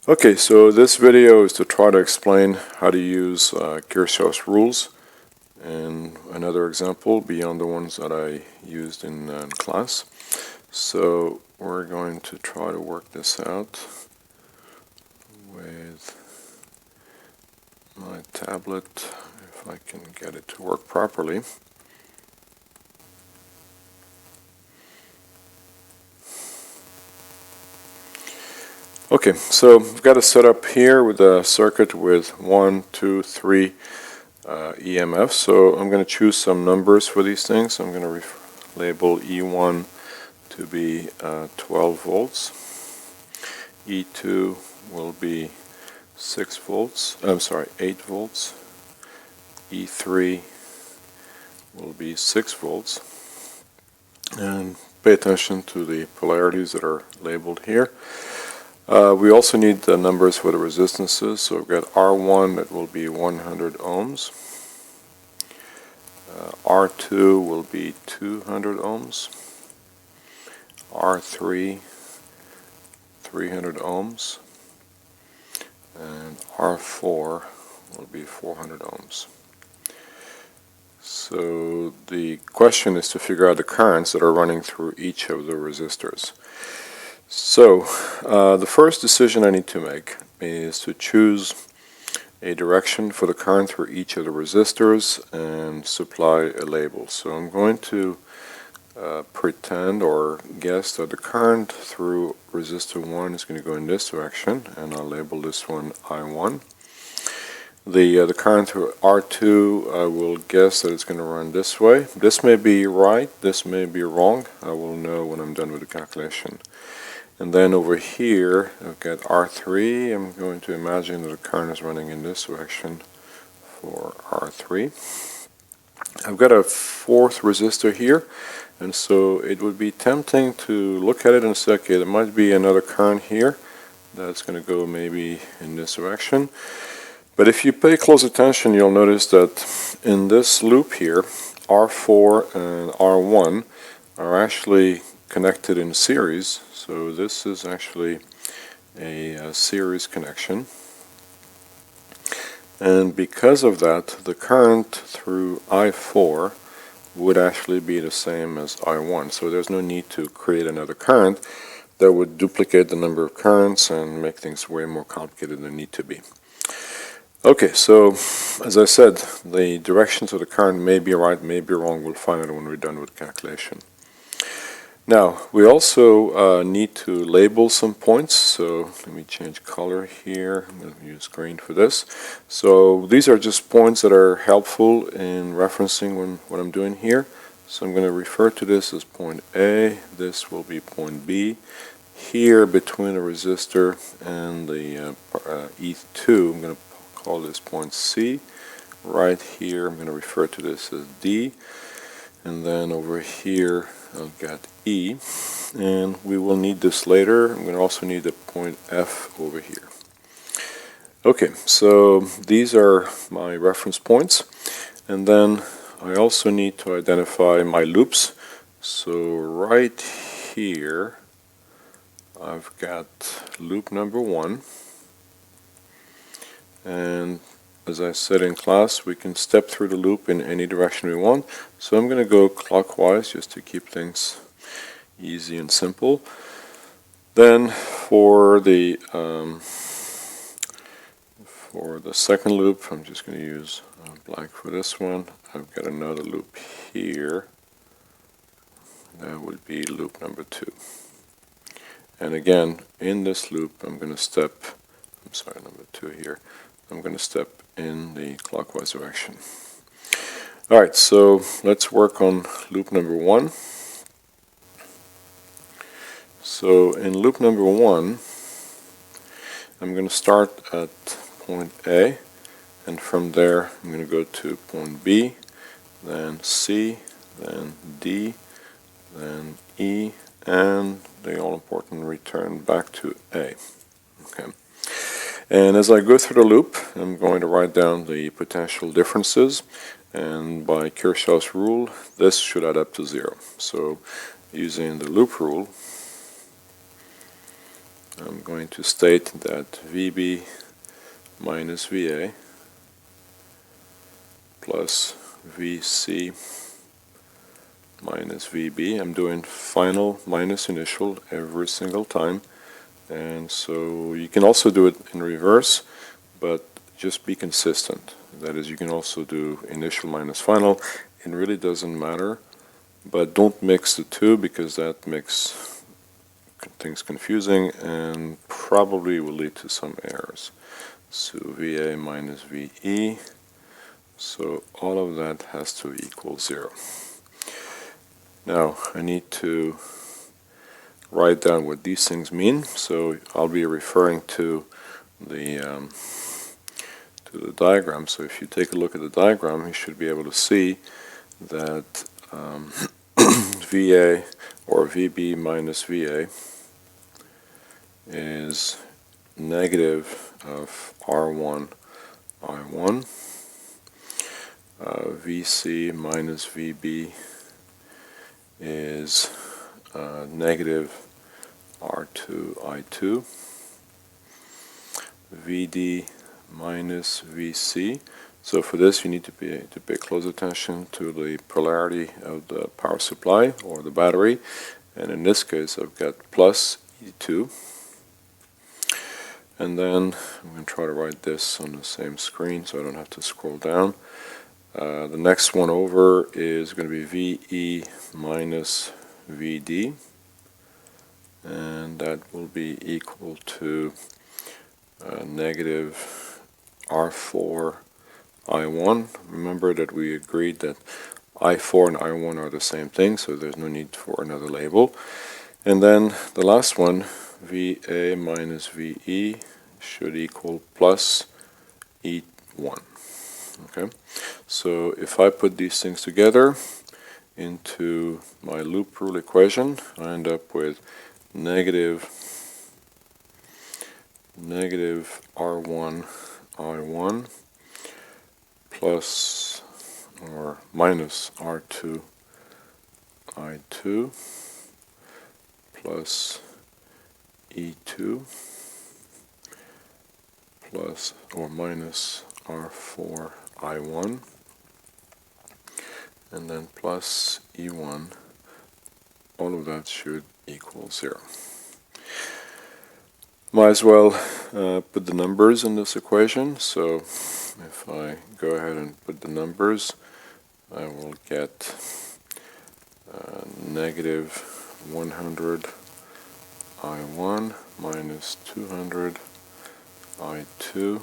Okay, so this video is to try to explain how to use Kirchhoff's rules, and another example beyond the ones that I used in class. So we're going to try to work this out with my tablet, if I can get it to work properly. Okay, so I've got a setup here with a circuit with 1, 2, 3 EMFs. So I'm going to choose some numbers for these things. I'm going to label E1 to be 12 volts. E2 will be 6 volts. I'm sorry, 8 volts. E3 will be 6 volts. And pay attention to the polarities that are labeled here. We also need the numbers for the resistances, so we've got R1 that will be 100 ohms, R2 will be 200 ohms, R3 300 ohms, and R4 will be 400 ohms. So the question is to figure out the currents that are running through each of the resistors. So the first decision I need to make is to choose a direction for the current through each of the resistors and supply a label. So I'm going to pretend or guess that the current through resistor 1 is going to go in this direction, and I'll label this one I1. The current through R2, I will guess that it's going to run this way. This may be right, this may be wrong. I will know when I'm done with the calculation. And then over here, I've got R3. I'm going to imagine that the current is running in this direction for R3. I've got a fourth resistor here, and so it would be tempting to look at it and say, okay, there might be another current here that's going to go maybe in this direction. But if you pay close attention, you'll notice that in this loop here, R4 and R1 are actually connected in series. So this is actually a series connection, and because of that, the current through I4 would actually be the same as I1. So there's no need to create another current that would duplicate the number of currents and make things way more complicated than they need to be. Okay, so as I said, the directions of the current may be right, may be wrong. We'll find out when we're done with the calculation. Now, we also need to label some points, so let me change color here. I'm going to use green for this. So these are just points that are helpful in referencing what I'm doing here. So I'm going to refer to this as point A, this will be point B. Here between the resistor and the E2, I'm going to call this point C. Right here, I'm going to refer to this as D. And then over here, I've got E, and we will need this later. I'm going to also need the point F over here. Okay, so these are my reference points, and then I also need to identify my loops. So right here, I've got loop number 1, and as I said in class, we can step through the loop in any direction we want. So I'm going to go clockwise just to keep things easy and simple. Then for the second loop, I'm just going to use black for this one. I've got another loop here. That would be loop number 2. And again, in this loop, I'm going to step, I'm sorry, number 2 here. I'm going to step in the clockwise direction. Alright, so let's work on loop number 1. So in loop number 1, I'm going to start at point A, and from there I'm going to go to point B, then C, then D, then E, and the all-important return back to A. Okay. And as I go through the loop, I'm going to write down the potential differences, and by Kirchhoff's rule, this should add up to 0. So using the loop rule, I'm going to state that VB minus VA plus VC minus VB. I'm doing final minus initial every single time, and so you can also do it in reverse, but just be consistent. That is, you can also do initial minus final. It really doesn't matter, but don't mix the two because that makes things confusing and probably will lead to some errors. So VA minus VE, so all of that has to equal 0. Now I need to write down what these things mean, so I'll be referring to the diagram. So if you take a look at the diagram, you should be able to see that VA or VB minus VA is negative of R1 I1, VC minus VB is negative R2 I2, VD minus VC. So for this you need to pay close attention to the polarity of the power supply or the battery, and in this case I've got plus E2, and then I'm going to try to write this on the same screen so I don't have to scroll down. The next one over is going to be VE minus VD, and that will be equal to negative R4 I1. Remember that we agreed that I4 and I1 are the same thing, so there's no need for another label. And then the last one, VA minus VE, should equal plus E1. Okay, so if I put these things together into my loop rule equation, I end up with negative R1 I1 plus or minus R2 I2 plus E2 plus or minus R4 I1 and then plus E1. All of that should equal 0. Might as well put the numbers in this equation. So if I go ahead and put the numbers, I will get negative 100 I1 minus 200 I2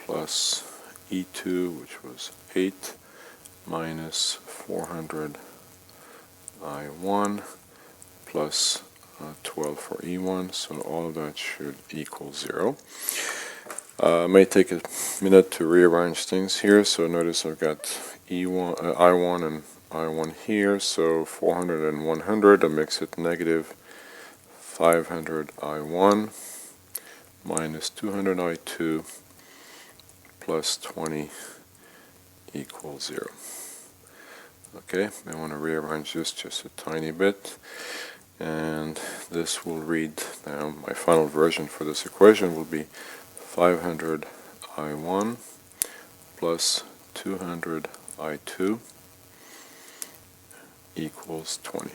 plus E2, which was 8, minus 400 I1 plus 12 for E1, so all of that should equal 0. It may take a minute to rearrange things here, so notice I've got E1, I1 and I1 here, so 400 and 100, that makes it negative 500 I1 minus 200 I2 plus 20 equals 0. Okay, I want to rearrange this just a tiny bit, and this will read, now my final version for this equation will be 500 I1 plus 200 I2 equals 20.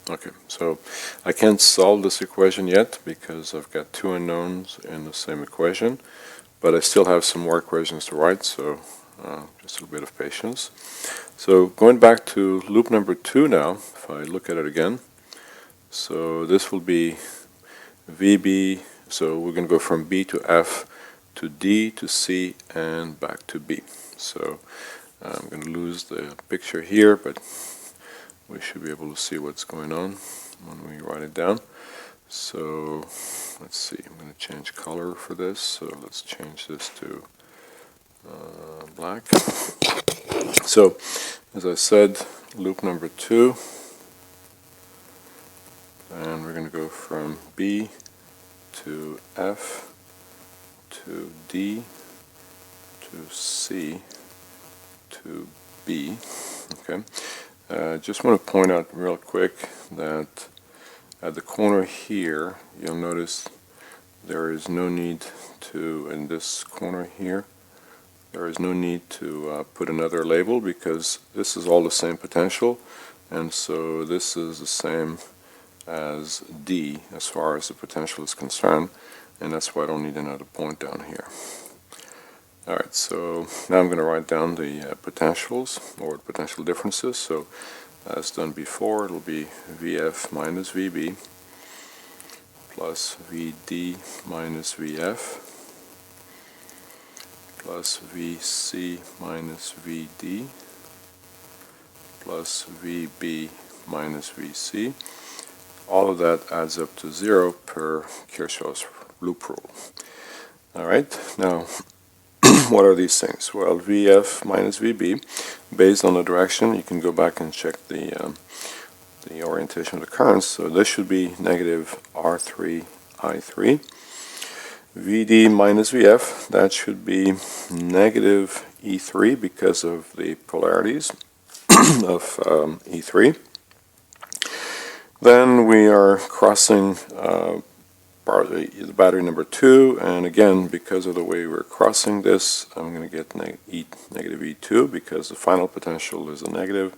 Okay, so I can't solve this equation yet because I've got two unknowns in the same equation, but I still have some more equations to write, so just a little bit of patience. So going back to loop number 2 now, if I look at it again, so this will be VB, so we're going to go from B to F to D to C and back to B. So I'm going to lose the picture here, but we should be able to see what's going on when we write it down. So let's see, I'm going to change color for this, so let's change this to black. So as I said, loop number 2, and we're going to go from B to F to D to C to B. Okay, just want to point out real quick that at the corner here, you'll notice there is no need to, in this corner here, there is no need to put another label because this is all the same potential, and so this is the same as D as far as the potential is concerned, and that's why I don't need another point down here. Alright, so now I'm going to write down the potentials, or potential differences. So as done before, it'll be VF minus VB plus VD minus VF plus VC minus VD plus VB minus VC. All of that adds up to 0 per Kirchhoff's loop rule. Alright, now what are these things? Well, VF minus VB, based on the direction, you can go back and check the orientation of the currents. So this should be negative R3 I3. VD minus VF, that should be negative E3 because of the polarities of E3. Then we are crossing the battery number 2, and again, because of the way we're crossing this, I'm going to get negative E2 because the final potential is a negative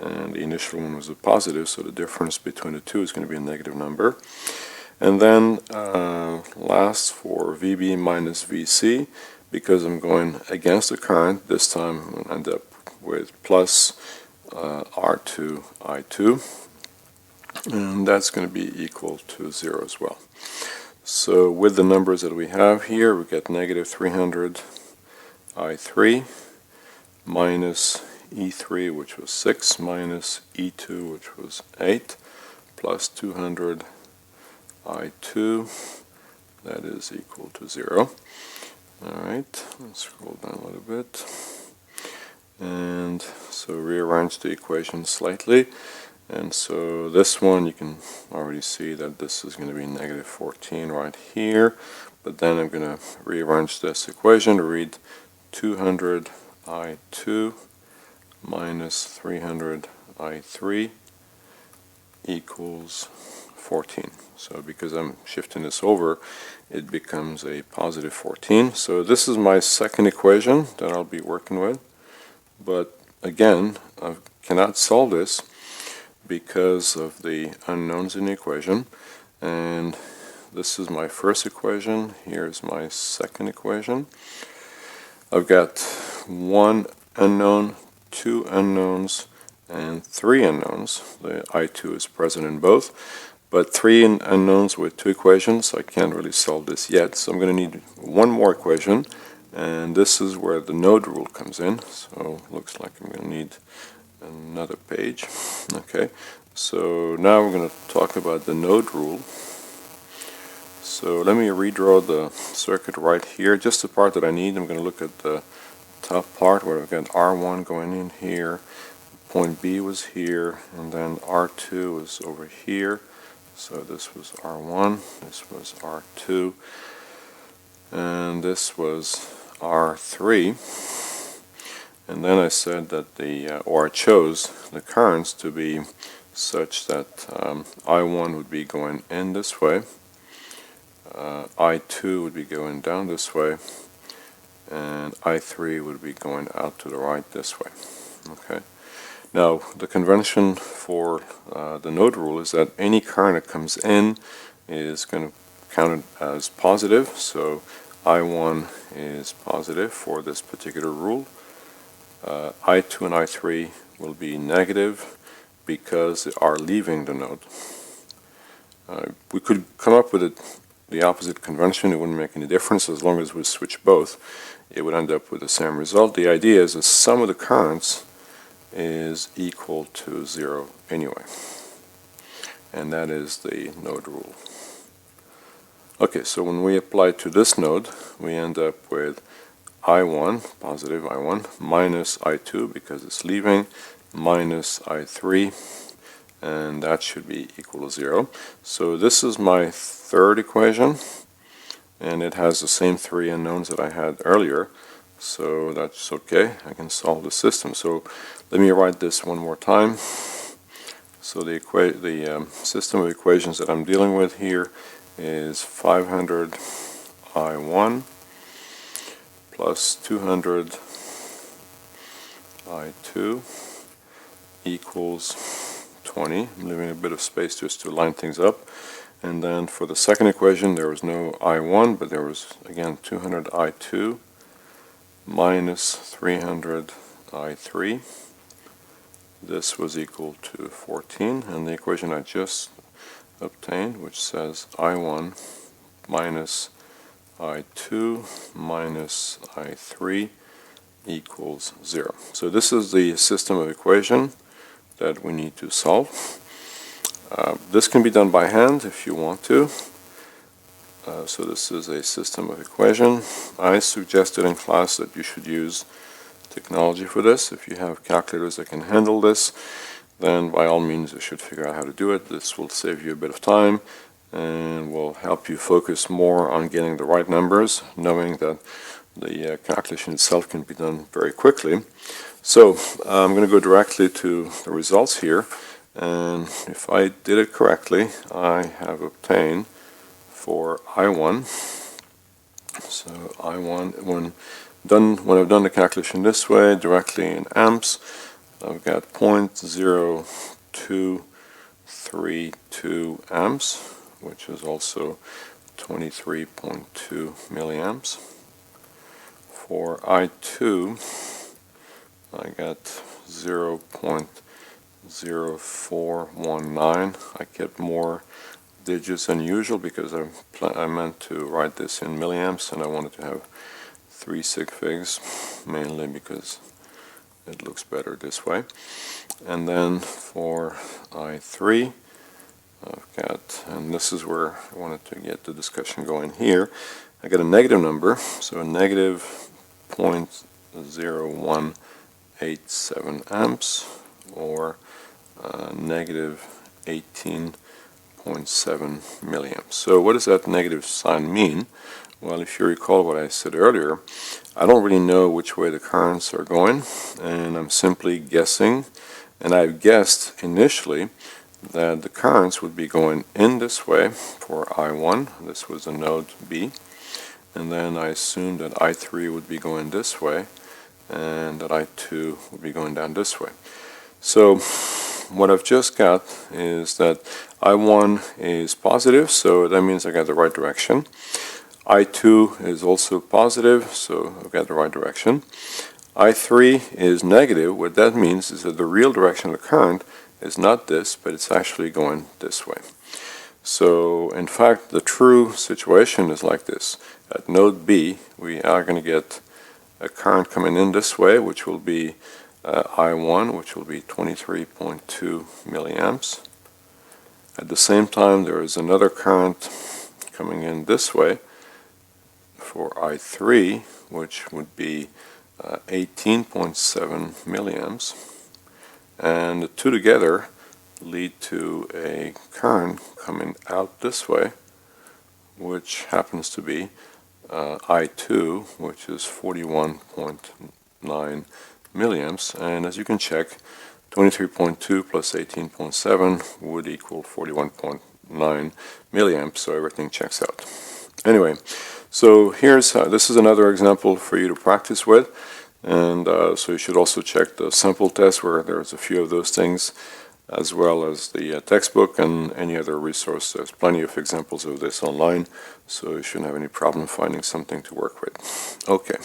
and the initial one was a positive, so the difference between the two is going to be a negative number. And then last for VB minus VC, because I'm going against the current, this time I'm going to end up with plus R2 I2, and that's going to be equal to 0 as well. So with the numbers that we have here, we get negative 300 I3 minus E3, which was 6, minus E2, which was 8, plus 200 I2, that is equal to 0. Alright, let's scroll down a little bit. And so rearrange the equation slightly. And so this one, you can already see that this is going to be negative 14 right here. But then I'm going to rearrange this equation to read 200 I2 minus 300 I3 equals 14. So because I'm shifting this over, it becomes a positive 14. So this is my second equation that I'll be working with. But again, I cannot solve this because of the unknowns in the equation, and this is my first equation, here's my second equation. I've got one unknown, two unknowns, and three unknowns. The I2 is present in both, but three unknowns with two equations, so I can't really solve this yet, so I'm going to need one more equation, and this is where the node rule comes in. So looks like I'm going to need another page. Okay, so now we're going to talk about the node rule. So let me redraw the circuit right here, just the part that I need. I'm going to look at the top part where I've got R1 going in here, point B was here, and then R2 was over here. So this was R1, this was R2, and this was R3. And then I said that or I chose the currents to be such that I1 would be going in this way, I2 would be going down this way, and I3 would be going out to the right this way. Okay. Now the convention for the node rule is that any current that comes in is going to count it as positive, so I1 is positive for this particular rule. I2 and I3 will be negative because they are leaving the node. We could come up with the opposite convention. It wouldn't make any difference as long as we switch both. It would end up with the same result. The idea is the sum of the currents is equal to 0 anyway, and that is the node rule. Okay, so when we apply to this node, we end up with I1, positive I1, minus I2 because it's leaving, minus I3, and that should be equal to 0. So this is my third equation, and it has the same three unknowns that I had earlier, so that's okay. I can solve the system. So let me write this one more time. So the system of equations that I'm dealing with here is 500 I1 plus 200 I2 equals 20. I'm leaving a bit of space just to line things up. And then for the second equation, there was no I1, but there was, again, 200 I2 minus 300 I3. This was equal to 14, and the equation I just obtained, which says I1 minus I2 minus I3 equals 0. So this is the system of equation that we need to solve. This can be done by hand if you want to. So this is a system of equation. I suggested in class that you should use technology for this. If you have calculators that can handle this, then by all means you should figure out how to do it. This will save you a bit of time and will help you focus more on getting the right numbers, knowing that the calculation itself can be done very quickly. So I'm going to go directly to the results here, and if I did it correctly, I have obtained for I1, so I1, when I've done the calculation this way, directly in amps, I've got 0.0232 amps, which is also 23.2 milliamps. For I2, I got 0.0419. I kept more digits than usual because I meant to write this in milliamps, and I wanted to have 3 sig figs, mainly because it looks better this way. And then for I3, I've got, and this is where I wanted to get the discussion going here, I got a negative number, so a negative 0.0187 amps, or negative 18.7 milliamps. So what does that negative sign mean? Well, if you recall what I said earlier, I don't really know which way the currents are going, and I'm simply guessing, and I've guessed initially that the currents would be going in this way for I1, this was a node B, and then I assumed that I3 would be going this way, and that I2 would be going down this way. So what I've just got is that I1 is positive, so that means I got the right direction. I2 is also positive, so I've got the right direction. I3 is negative. What that means is that the real direction of the current is not this, but it's actually going this way. So in fact, the true situation is like this. At node B, we are going to get a current coming in this way, which will be I1, which will be 23.2 milliamps. At the same time, there is another current coming in this way for I3, which would be 18.7 milliamps, and the two together lead to a current coming out this way, which happens to be I2, which is 41.9 milliamps, and as you can check, 23.2 plus 18.7 would equal 41.9 milliamps, so everything checks out. Anyway, so this is another example for you to practice with, and so you should also check the sample test where there's a few of those things, as well as the textbook and any other resource. There's plenty of examples of this online, so you shouldn't have any problem finding something to work with. Okay.